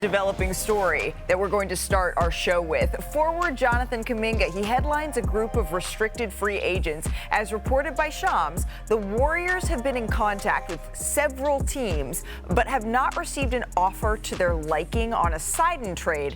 Developing story that we're going to start our show with. Forward Jonathan Kuminga, he headlines a group of restricted free agents. As reported by Shams, the Warriors have been in contact with several teams, but have not received an offer to their liking on a sign-in trade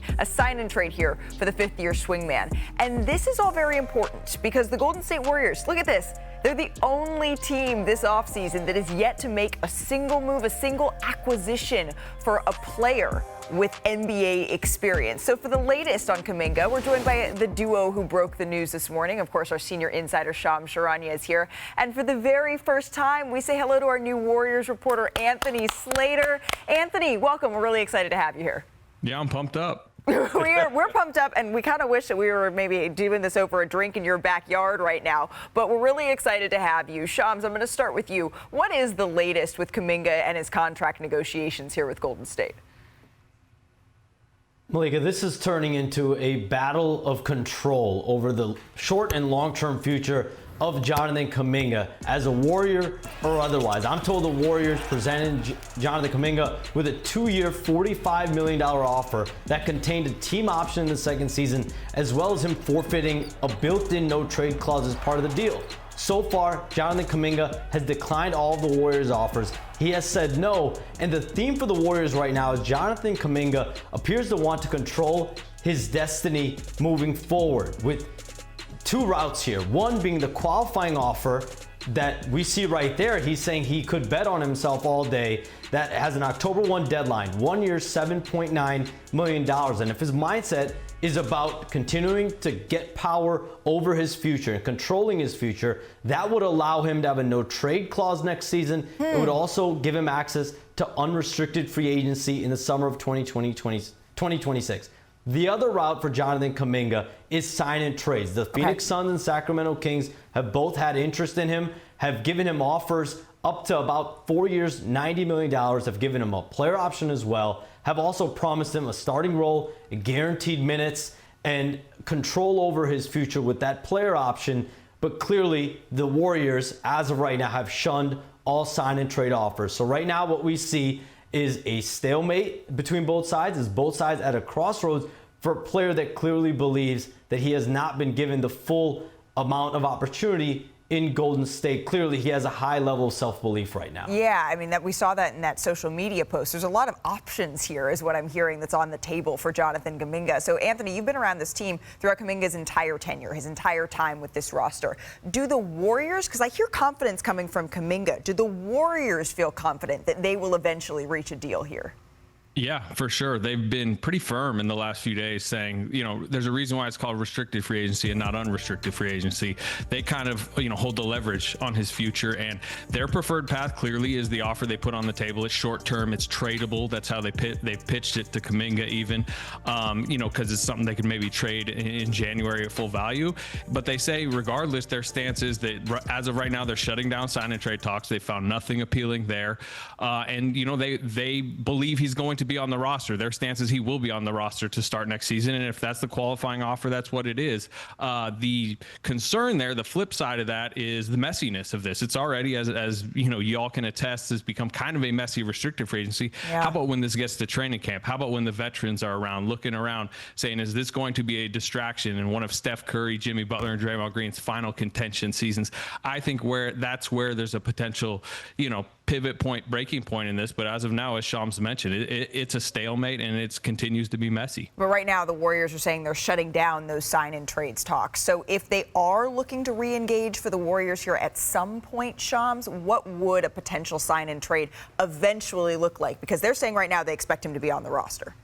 here for the fifth-year swingman. And this is all very important because the Golden State Warriors, look at this, they're the only team this offseason that is yet to make a single move, a single acquisition for a player with NBA experience. So for the latest on Kuminga, we're joined by the duo who broke the news this morning. Of course, our senior insider, Charania, is here. And for the very first time, we say hello to our new Warriors reporter, Anthony Slater. Anthony, welcome. We're really excited to have you here. Yeah, I'm pumped up. We're pumped up, and we kind of wish that we were maybe doing this over a drink in your backyard right now. But we're really excited to have you. Shams, I'm going to start with you. What is the latest with Kuminga and his contract negotiations here with Golden State? Malika, this is turning into a battle of control over the short and long-term future of Jonathan Kuminga as a Warrior or otherwise. I'm told the Warriors presented Jonathan Kuminga with a 2-year, $45 million offer that contained a team option in the second season, as well as him forfeiting a built-in no-trade clause as part of the deal. So far, Jonathan Kuminga has declined all of the Warriors' offers. He has said no, and the theme for the Warriors right now is Jonathan Kuminga appears to want to control his destiny moving forward with two routes here. One being the qualifying offer that we see right there. He's saying he could bet on himself all day. That has an October 1 deadline, 1 year, $7.9 million. And if his mindset is about continuing to get power over his future and controlling his future, that would allow him to have a no trade clause next season. It would also give him access to unrestricted free agency in the summer of 2026. The other route for Jonathan Kuminga is sign-in trades. The Phoenix Suns and Sacramento Kings have both had interest in him, have given him offers up to about 4 years, $90 million, have given him a player option as well, have also promised him a starting role, guaranteed minutes, and control over his future with that player option. But clearly, the Warriors, as of right now, have shunned all sign-in trade offers. So right now, what we see is a stalemate between both sides, is both sides at a crossroads for a player that clearly believes that he has not been given the full amount of opportunity in Golden State. Clearly, he has a high level of self-belief right now. Yeah, I mean, we saw that in that social media post. There's a lot of options here is what I'm hearing that's on the table for Jonathan Kuminga. So, Anthony, you've been around this team throughout Kuminga's entire tenure, his entire time with this roster. Do the Warriors, because I hear confidence coming from Kuminga, do the Warriors feel confident that they will eventually reach a deal here? Yeah, for sure. They've been pretty firm in the last few days saying, there's a reason why it's called restricted free agency and not unrestricted free agency. They kind of, hold the leverage on his future, and their preferred path clearly is the offer they put on the table. It's short term, it's tradable. That's how they pitched it to Kuminga even, because it's something they could maybe trade in January at full value. But they say regardless, their stance is that as of right now, they're shutting down sign and trade talks. They found nothing appealing there. And they believe he's going to be on the roster. Their stance is he will be on the roster to start next season, and if that's the qualifying offer, that's what it is. The concern there, the flip side of that, is the messiness of this. It's already, as y'all can attest, has become kind of a messy restricted free agency. Yeah. How about when this gets to training camp? How about when the veterans are around, looking around, saying, is this going to be a distraction in one of Steph Curry, Jimmy Butler, and Draymond Green's final contention seasons? I think that's where there's a potential, pivot point, breaking point in this. But as of now, as Shams mentioned, it's a stalemate, and it continues to be messy. But right now, the Warriors are saying they're shutting down those sign-in trades talks. So if they are looking to re-engage for the Warriors here at some point, Shams, what would a potential sign-in trade eventually look like? Because they're saying right now they expect him to be on the roster.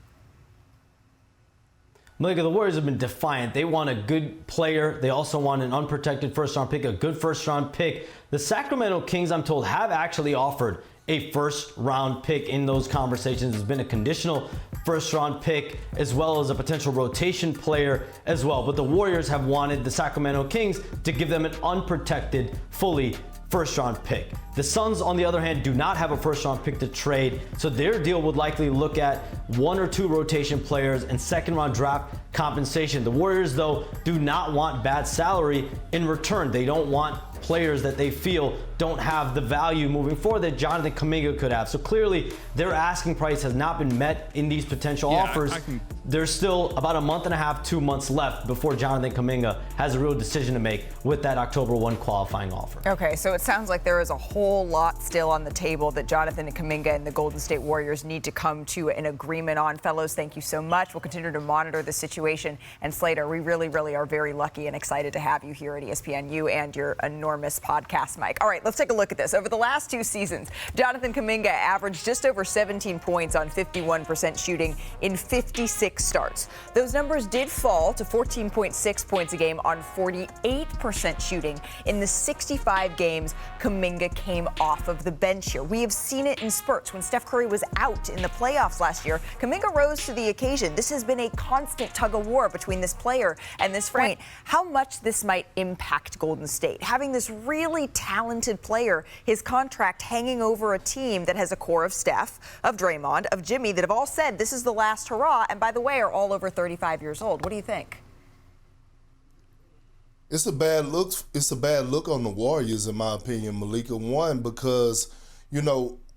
Malika, the Warriors have been defiant. They want a good player. They also want an unprotected first-round pick, a good first-round pick. The Sacramento Kings, I'm told, have actually offered a first-round pick in those conversations. There's been a conditional first-round pick as well as a potential rotation player as well. But the Warriors have wanted the Sacramento Kings to give them an unprotected, fully first-round pick. The Suns, on the other hand, do not have a first-round pick to trade, so their deal would likely look at 1 or 2 rotation players and second-round draft compensation. The Warriors, though, do not want bad salary in return. They don't want players that they feel don't have the value moving forward that Jonathan Kuminga could have. So clearly, their asking price has not been met in these potential offers. There's still about a month and a half, 2 months left before Jonathan Kuminga has a real decision to make with that October 1 qualifying offer. Okay, so it sounds like there is a whole lot still on the table that Jonathan Kuminga and the Golden State Warriors need to come to an agreement on. Fellows, thank you so much. We'll continue to monitor the situation. And Slater, we really, really are very lucky and excited to have you here at ESPN, you and your enormous podcast mic. All right, let's take a look at this. Over the last 2 seasons, Jonathan Kuminga averaged just over 17 points on 51% shooting in 56 starts. Those numbers did fall to 14.6 points a game on 48% shooting in the 65 games Kuminga came off of the bench here. We have seen it in spurts. When Steph Curry was out in the playoffs last year, Kuminga rose to the occasion. This has been a constant tug of war between this player and this frame. How much this might impact Golden State, having this really talented player, his contract hanging over a team that has a core of Steph, of Draymond, of Jimmy, that have all said this is the last hurrah, and by the way, are all over 35 years old. What do you think? It's a bad look. It's a bad look on the Warriors, in my opinion, Malika. One, because,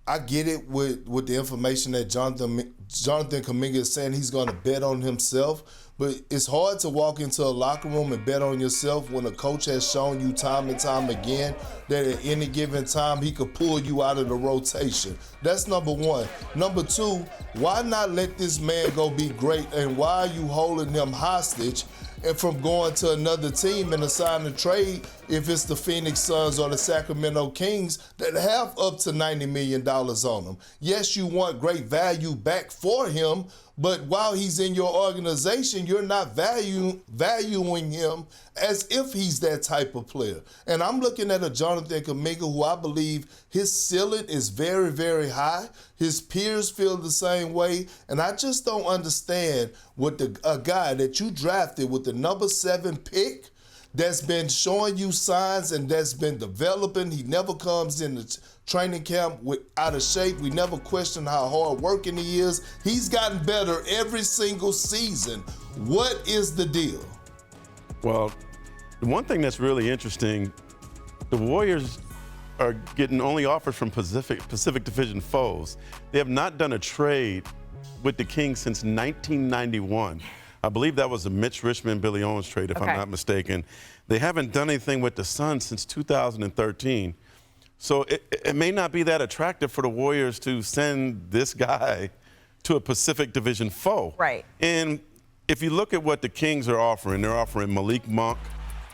I get it with the information that Jonathan Kuminga is saying he's going to bet on himself. But it's hard to walk into a locker room and bet on yourself when a coach has shown you time and time again that at any given time he could pull you out of the rotation. That's number one. Number two, why not let this man go be great, and why are you holding him hostage and from going to another team and assigning a trade if it's the Phoenix Suns or the Sacramento Kings that have up to $90 million on them? Yes, you want great value back for him, but while he's in your organization, you're not valuing him as if he's that type of player. And I'm looking at a Jonathan Kuminga who I believe his ceiling is very, very high. His peers feel the same way. And I just don't understand what a guy that you drafted with the number 7 pick that's been showing you signs and that's been developing. He never comes in the training camp out of shape. We never question how hard working he is. He's gotten better every single season. What is the deal? Well, the one thing that's really interesting, the Warriors are getting only offers from Pacific Division foes. They have not done a trade with the Kings since 1991. I believe that was a Mitch Richmond, Billy Owens trade, if I'm not mistaken. They haven't done anything with the Suns since 2013. So it may not be that attractive for the Warriors to send this guy to a Pacific Division foe. Right. And if you look at what the Kings are offering, they're offering Malik Monk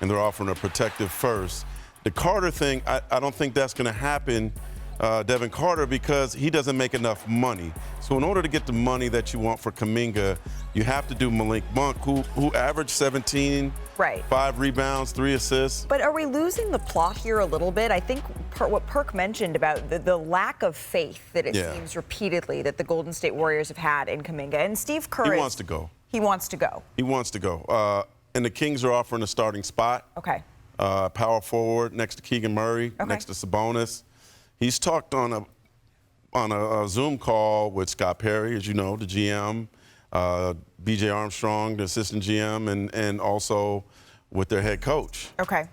and they're offering a protective first. The Carter thing, I don't think that's going to happen, Devin Carter, because he doesn't make enough money. So in order to get the money that you want for Kuminga, you have to do Malik Monk, who averaged 17, 5 rebounds, 3 assists. But are we losing the plot here a little bit? I think what Perk mentioned about the lack of faith that it seems repeatedly that the Golden State Warriors have had in Kuminga. And Steve Kerr wants to go. He wants to go. He wants to go. And the Kings are offering a starting spot. Okay. Power forward next to Keegan Murray, next to Sabonis. He's talked on a Zoom call with Scott Perry, as you know, the GM, B.J. Armstrong, the assistant GM, and also with their head coach. Okay.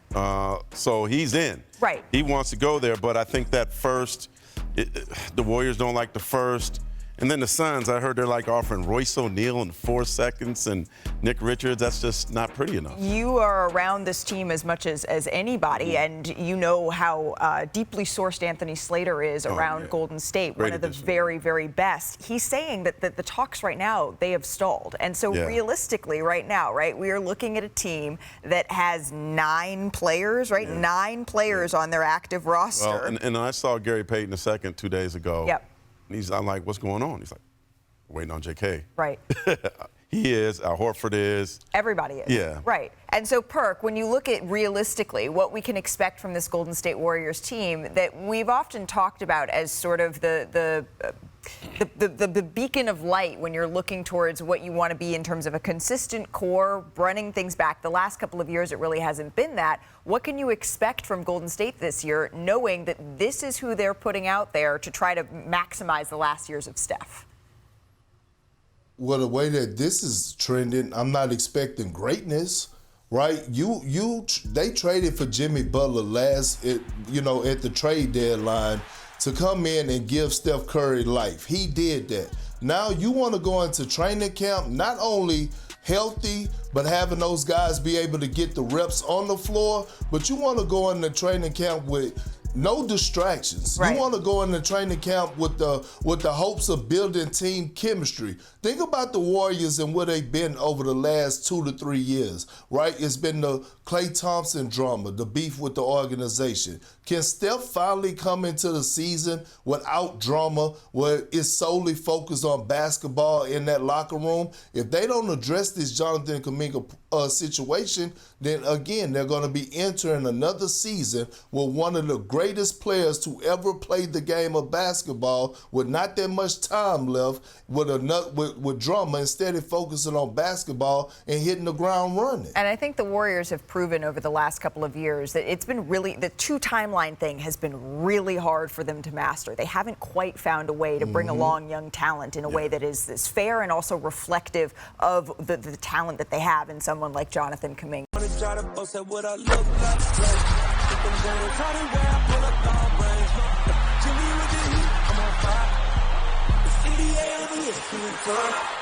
So he's in. Right. He wants to go there, but I think that first, the Warriors don't like the first. And then the Suns, I heard they're like offering Royce O'Neal in 4 seconds and Nick Richards. That's just not pretty enough. You are around this team as much as anybody, and you know how deeply sourced Anthony Slater is around Golden State, one of the very, very best. He's saying that the talks right now, they have stalled. And so realistically right now, we are looking at a team that has 9 players, 9 players on their active roster. Well, and I saw Gary Payton II 2 days ago. Yep. And I'm like, what's going on? He's like, waiting on JK. Right. He is. Al Horford is. Everybody is. Yeah. Right. And so, Perk, when you look at realistically what we can expect from this Golden State Warriors team that we've often talked about as sort of the beacon of light when you're looking towards what you want to be in terms of a consistent core, running things back. The last couple of years, it really hasn't been that. What can you expect from Golden State this year, knowing that this is who they're putting out there to try to maximize the last years of Steph? Well, the way that this is trending, I'm not expecting greatness, right? They traded for Jimmy Butler at the trade deadline to come in and give Steph Curry life. He did that. Now you want to go into training camp not only healthy, but having those guys be able to get the reps on the floor, but you want to go into training camp with no distractions. Right. You want to go into training camp with the hopes of building team chemistry. Think about the Warriors and where they've been over the last 2 to 3 years, right? It's been the Klay Thompson drama, the beef with the organization. Can Steph finally come into the season without drama, where it's solely focused on basketball in that locker room? If they don't address this Jonathan Kuminga situation, then again, they're going to be entering another season with one of the greatest players to ever play the game of basketball with not that much time left, with drama, instead of focusing on basketball and hitting the ground running. And I think the Warriors have proven over the last couple of years that it's been really, the two timeline thing has been really hard for them to master. They haven't quite found a way to bring along young talent in a way that is fair and also reflective of the talent that they have in someone like Jonathan Kuminga. I'm on fire. The CDA over here.